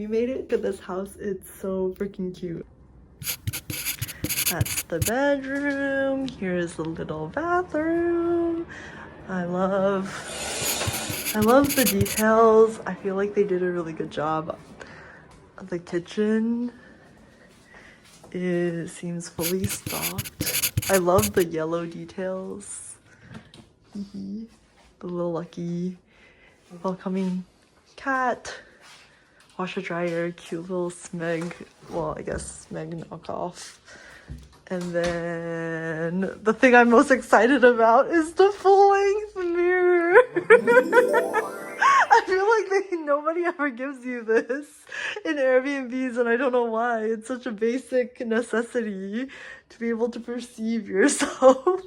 we made it to this house. It's so freaking cute. That's the bedroom. Here's the little bathroom. I love the details. I feel like they did a really good job. The kitchen seems fully stocked. I love the yellow details. The little lucky welcoming cat. Washer dryer, cute little Smeg. Well, I guess Smeg knockoff. And then the thing I'm most excited about is the full-length mirror. I feel like nobody ever gives you this in Airbnbs, and I don't know why. It's such a basic necessity to be able to perceive yourself.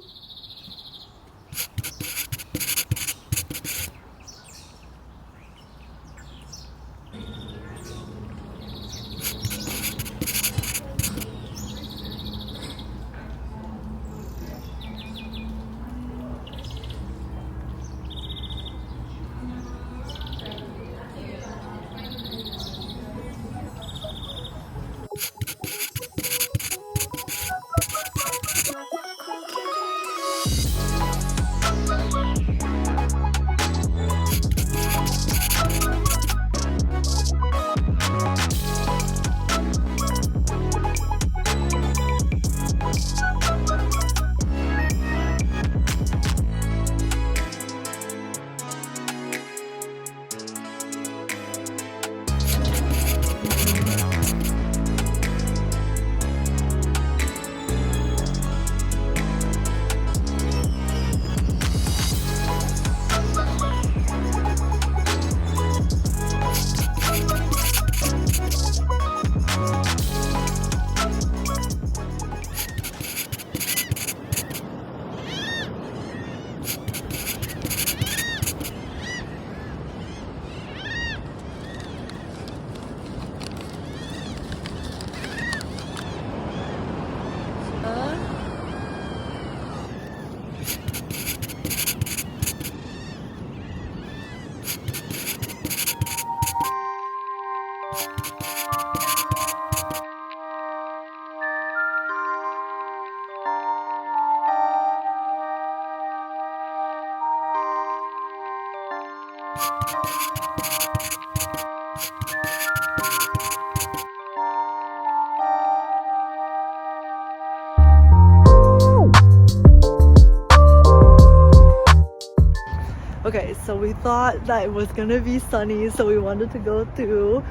Okay, so we thought that it was gonna be sunny, so we wanted to go to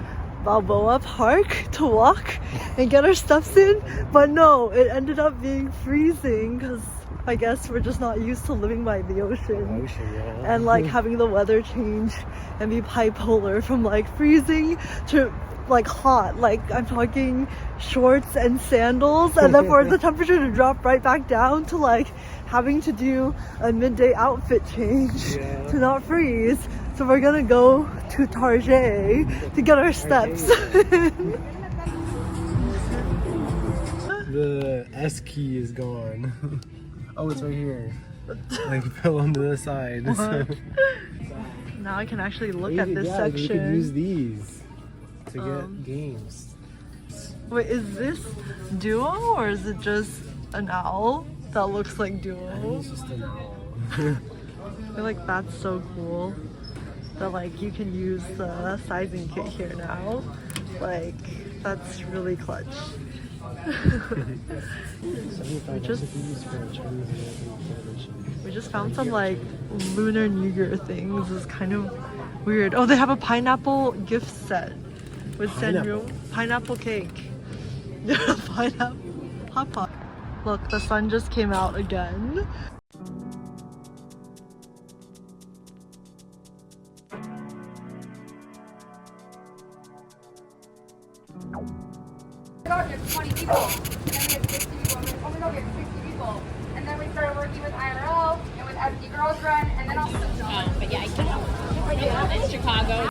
Balboa Park to walk and get our steps in, but no, it ended up being freezing because I guess we're just not used to living by the ocean. Yeah. And like having the weather change and be bipolar from like freezing to like hot. Like I'm talking shorts and sandals, and then for the temperature to drop right back down to like having to do a midday outfit change to not freeze. So we're gonna go to Target to get our steps. The S key is gone. Oh, it's right here. Like fell onto the side. So. Now I can actually look at this section. You could use these to get games. Wait, is this Duo or is it just an owl that looks like Duo? I think it's just an owl. I feel like that's so cool that like you can use the sizing kit here now. Like that's really clutch. We just found some like Lunar New Year things. It's kind of weird. Oh, they have a pineapple gift set with Sanrio pineapple cake. Pineapple hot pot. Look, the sun just came out again. There's 20 people, and then we had 60 people, and then, oh my god, we had 60 people. And then we started working with IRL, and with SD Girls Run, and then also Jolla. But yeah, I can't. It's Chicago.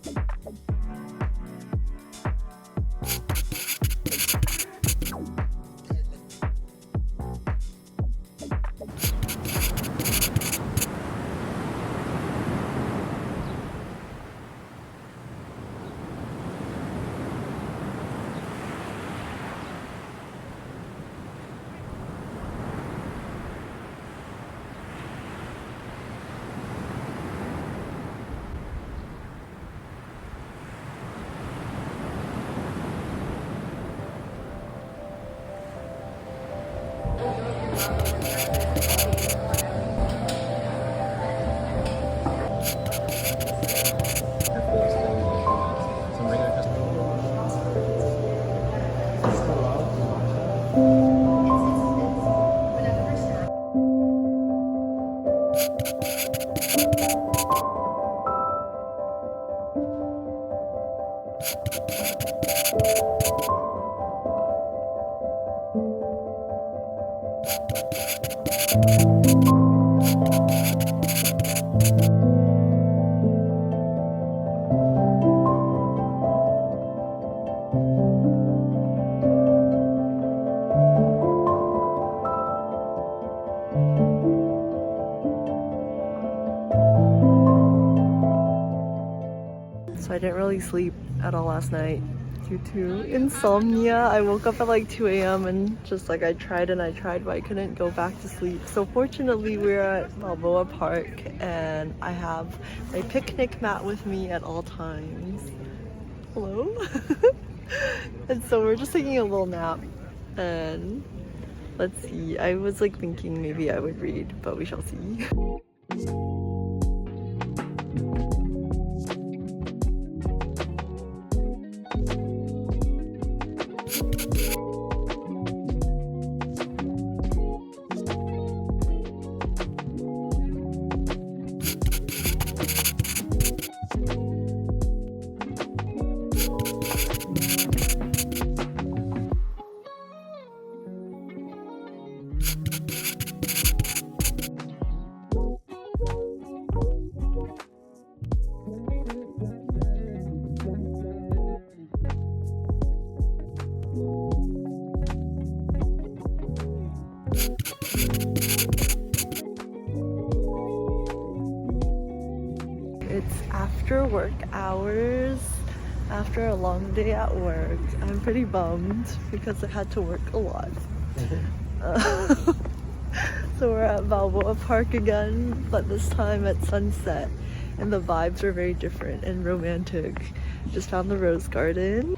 So I didn't really sleep at all last night due to insomnia. I woke up at like 2 a.m. and just like I tried, but I couldn't go back to sleep. So fortunately we're at Balboa Park and I have my picnic mat with me at all times. Hello? And so we're just taking a little nap and let's see. I was like thinking maybe I would read, but we shall see. It's after work hours, after a long day at work. I'm pretty bummed because I had to work a lot. So we're at Balboa Park again, but this time at sunset. And the vibes are very different and romantic. Just found the rose garden.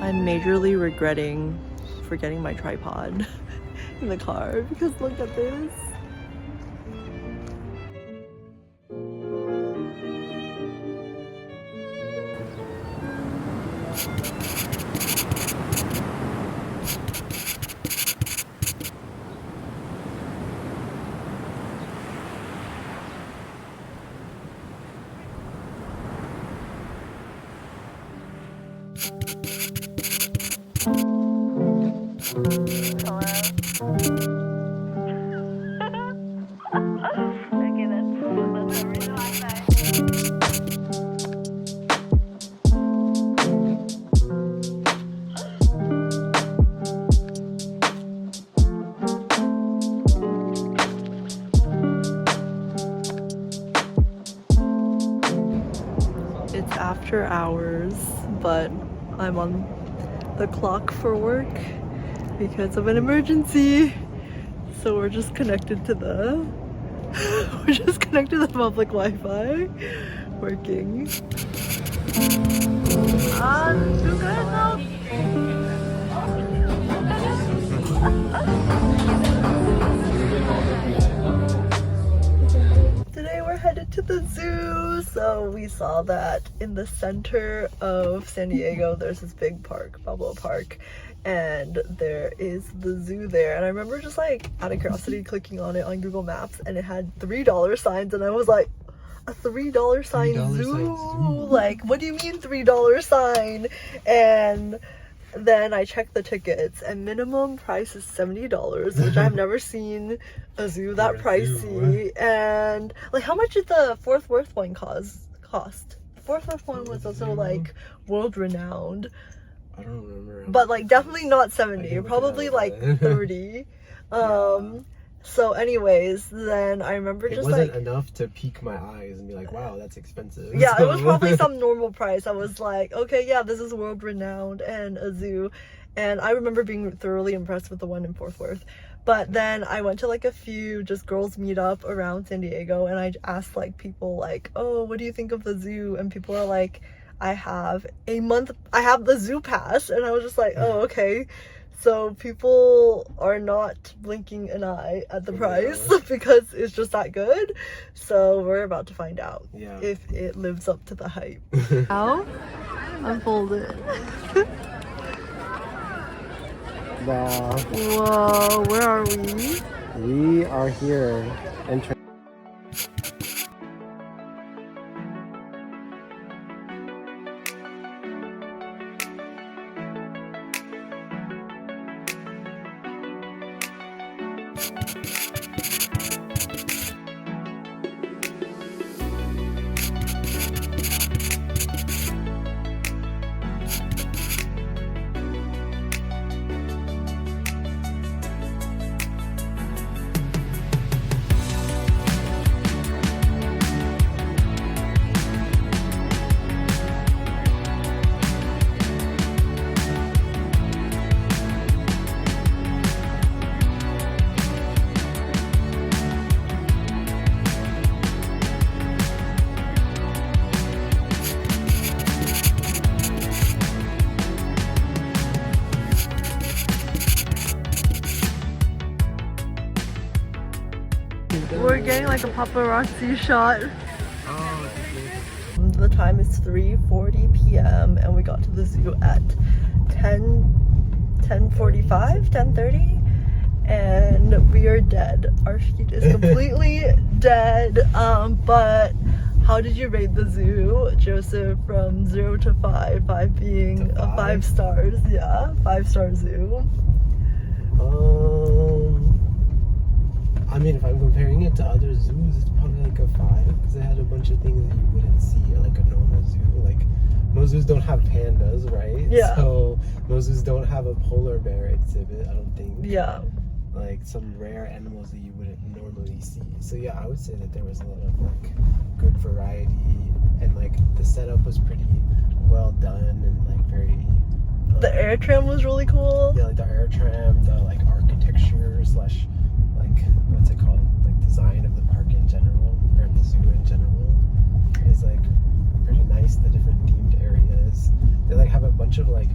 I'm majorly regretting forgetting my tripod in the car because look at this. It's after hours, but I'm on the clock for work because of an emergency. So we're just connected to the public Wi-Fi working. Today we're headed to the zoo. So we saw that in the center of San Diego there's this big park, Balboa Park, and there is the zoo there. And I remember just like out of curiosity clicking on it on Google Maps and it had $3 signs and I was like, a $3 sign zoo? Like, what do you mean $3 sign? And then I checked the tickets and minimum price is $70, which I've never seen a zoo that pricey. And like, how much did the Fort Worth one cost? The Fort Worth one was also like world renowned. I don't remember. But like definitely not 70, probably like 30. So anyways, then I remember it just wasn't like enough to pique my eyes and be like, wow, that's expensive. yeah, it was probably some normal price. I was like, okay, yeah, this is world renowned and a zoo. And I remember being thoroughly impressed with the one in Fort Worth. But then I went to like a few just girls meet up around San Diego and I asked like people like, oh, what do you think of the zoo? And people are like, I have the zoo pass. And I was just like, oh, okay. So people are not blinking an eye at the price because it's just that good. So we're about to find out if it lives up to the hype. Now, unfold it. Whoa, where are we? We are here. We're getting like a paparazzi shot. The time is 3:40 p.m. and we got to the zoo at 10:45, 10:30, and we are dead. Our feet is completely dead. But how did you rate the zoo, Joseph, from 0 to 5? 5 being a 5 stars. Yeah, 5-star zoo. I mean, if I'm comparing it to other zoos, it's probably like a 5 because it had a bunch of things that you wouldn't see at like a normal zoo. Like, most zoos don't have pandas, right? Yeah. So most zoos don't have a polar bear exhibit, I don't think. Yeah. Like some rare animals that you wouldn't normally see. So yeah, I would say that there was a lot of like good variety, and like the setup was pretty well done and like very. The air tram was really cool. Yeah, like the air tram, the like architecture slash like what's it called? Like design of the park in general, or the zoo in general, is like pretty nice. The different themed areas. They like have a bunch of like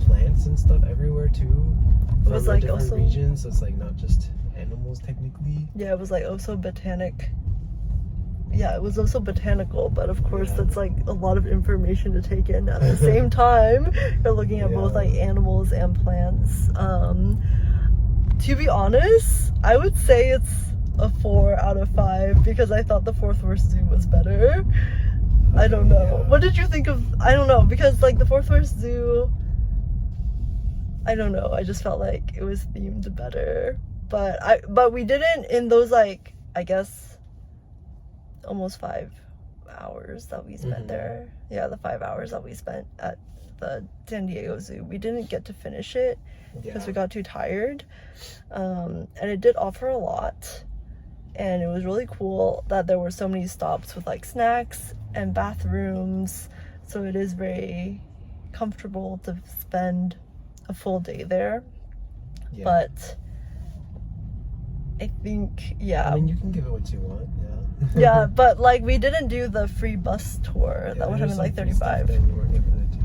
plants and stuff everywhere too. It was like different also regions, so it's like not just animals technically. Yeah, it was like also botanic. Yeah, it was also botanical, but of course that's like a lot of information to take in at the same time. You're looking at both like animals and plants. To be honest, I would say it's a 4 out of 5 because I thought the Fourth Worst Zoo was better. I don't know. What did you think of? I don't know, because like the Fourth Worst Zoo, I don't know. I just felt like it was themed better. But we didn't, in those like, I guess, almost 5 hours that we spent there. Yeah, the 5 hours that we spent at the San Diego Zoo. We didn't get to finish it because we got too tired. And it did offer a lot. And it was really cool that there were so many stops with like snacks and bathrooms. So it is very comfortable to spend a full day there. Yeah. But I think, I mean, you can give it what you want, yeah, but like we didn't do the free bus tour. That would have been like 35. That we weren't able to do,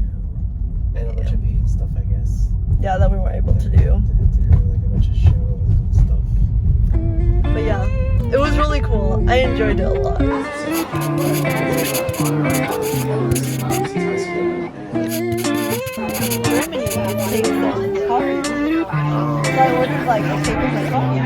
and a bunch of paid stuff, I guess. Yeah, that we weren't able to do. Didn't do like a bunch of shows and stuff. But yeah, it was really cool. I enjoyed it a lot. Germany, they sell coffee. So I ordered like a cake with my coffee.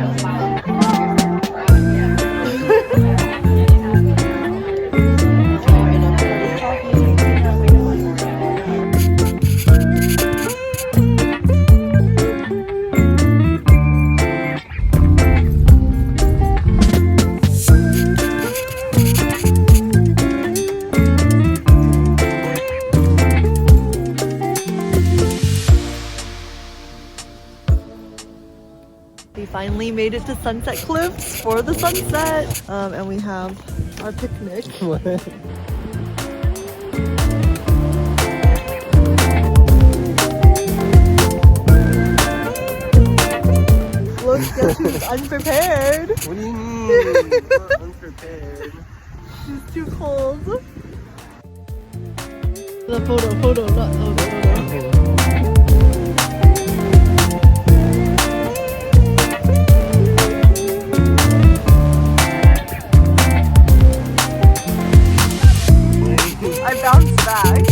Finally made it to Sunset Cliffs for the sunset, and we have our picnic. Look, guess who's unprepared? What do you mean? We're unprepared. She's too cold. The photo, not the photo. Bounce back.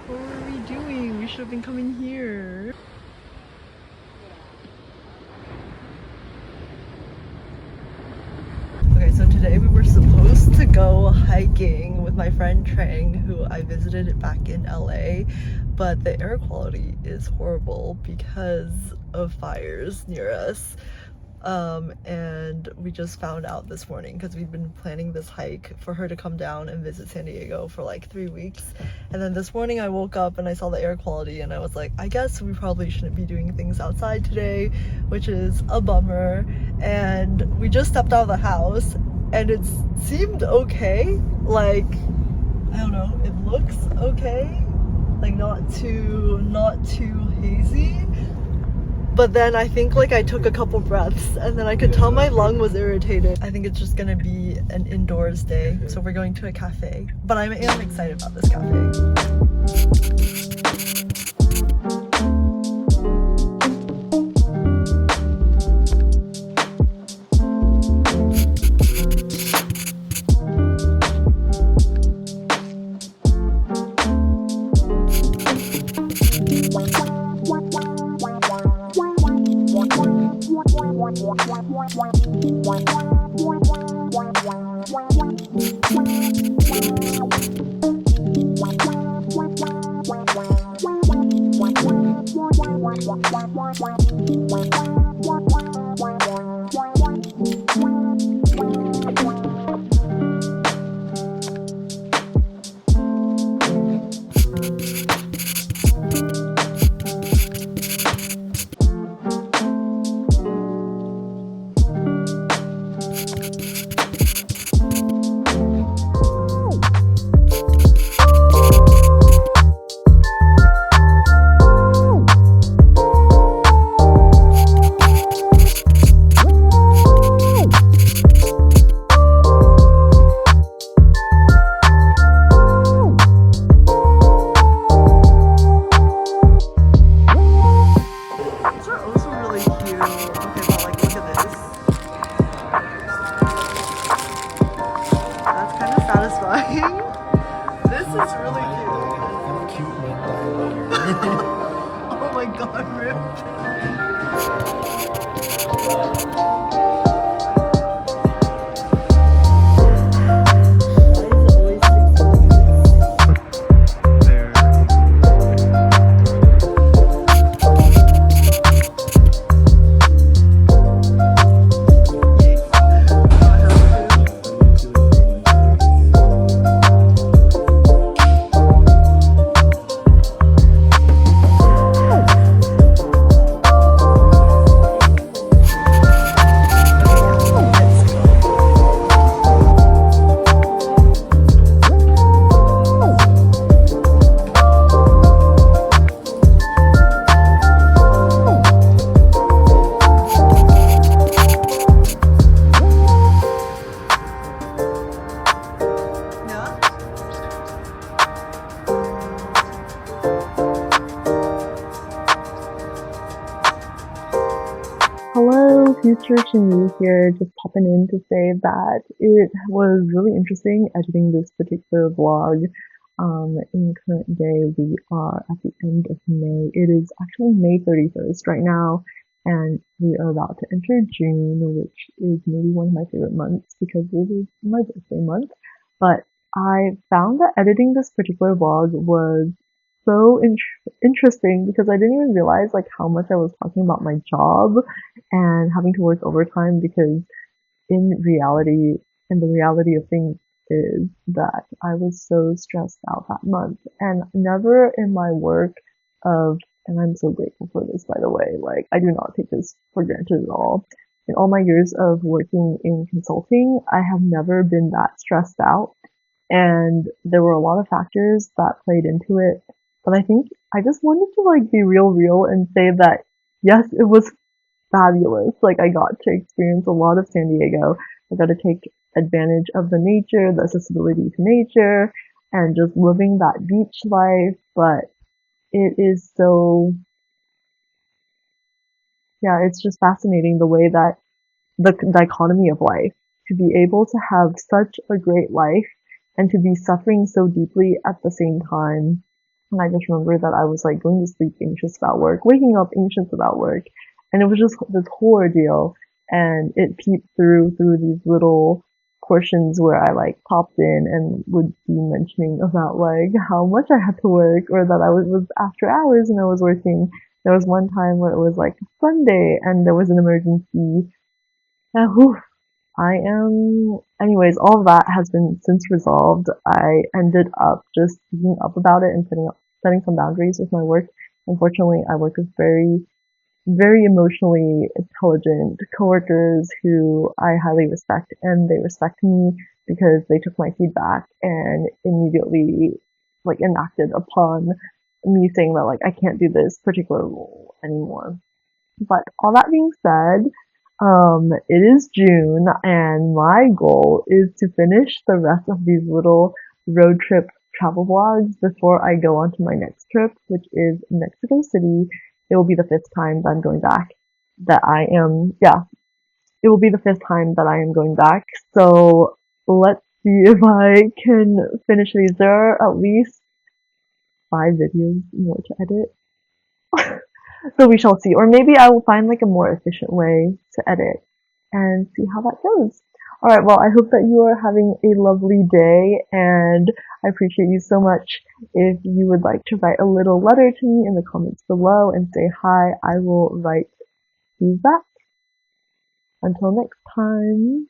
What were we doing? We should have been coming here. Okay, so today we were supposed to go hiking with my friend Trang, who I visited back in LA, but the air quality is horrible because of fires near us. And we just found out this morning because we've been planning this hike for her to come down and visit San Diego for like 3 weeks. And then this morning I woke up and I saw the air quality and I was like, I guess we probably shouldn't be doing things outside today, which is a bummer. And we just stepped out of the house and it seemed okay. Like, I don't know, it looks okay. Like not too hazy. But then I think like I took a couple breaths and then I could tell my lung was irritated. I think it's just gonna be an indoors day. So we're going to a cafe. But I am excited about this cafe. Future Chinese here, just popping in to say that it was really interesting editing this particular vlog. In current day, we are at the end of May. It is actually May 31st right now, and we are about to enter June, which is maybe one of my favorite months because it is my birthday month. But I found that editing this particular vlog was so interesting because I didn't even realize like how much I was talking about my job and having to work overtime, because in reality, and the reality of things is that I was so stressed out that month, and never in my work of, and I'm so grateful for this by the way, like I do not take this for granted at all, in all my years of working in consulting, I have never been that stressed out. And there were a lot of factors that played into it. But I think I just wanted to like be real and say that yes, it was fabulous. Like I got to experience a lot of San Diego. I got to take advantage of the nature, the accessibility to nature, and just living that beach life. But it is so, yeah, it's just fascinating the way that the dichotomy of life, to be able to have such a great life and to be suffering so deeply at the same time. And I just remember that I was like going to sleep anxious about work, waking up anxious about work, and it was just this whole ordeal. And it peeped through these little portions where I like popped in and would be mentioning about like how much I had to work, or that I was after hours and I was working. There was one time where it was like Sunday and there was an emergency. Whew, anyways, all of that has been since resolved. I ended up just speaking up about it and setting some boundaries with my work. Unfortunately, I work with very emotionally intelligent coworkers who I highly respect, and they respect me because they took my feedback and immediately like enacted upon me saying that like I can't do this particular role anymore. But all that being said, it is June and my goal is to finish the rest of these little road trip travel vlogs before I go on to my next trip, which is Mexico City. It will be the fifth time that I'm going back. It will be the fifth time that I am going back. So let's see if I can finish these. There are at least 5 videos more to edit. So we shall see. Or maybe I will find like a more efficient way to edit and see how that goes. Alright, well, I hope that you are having a lovely day, and I appreciate you so much. If you would like to write a little letter to me in the comments below and say hi, I will write you back. Until next time.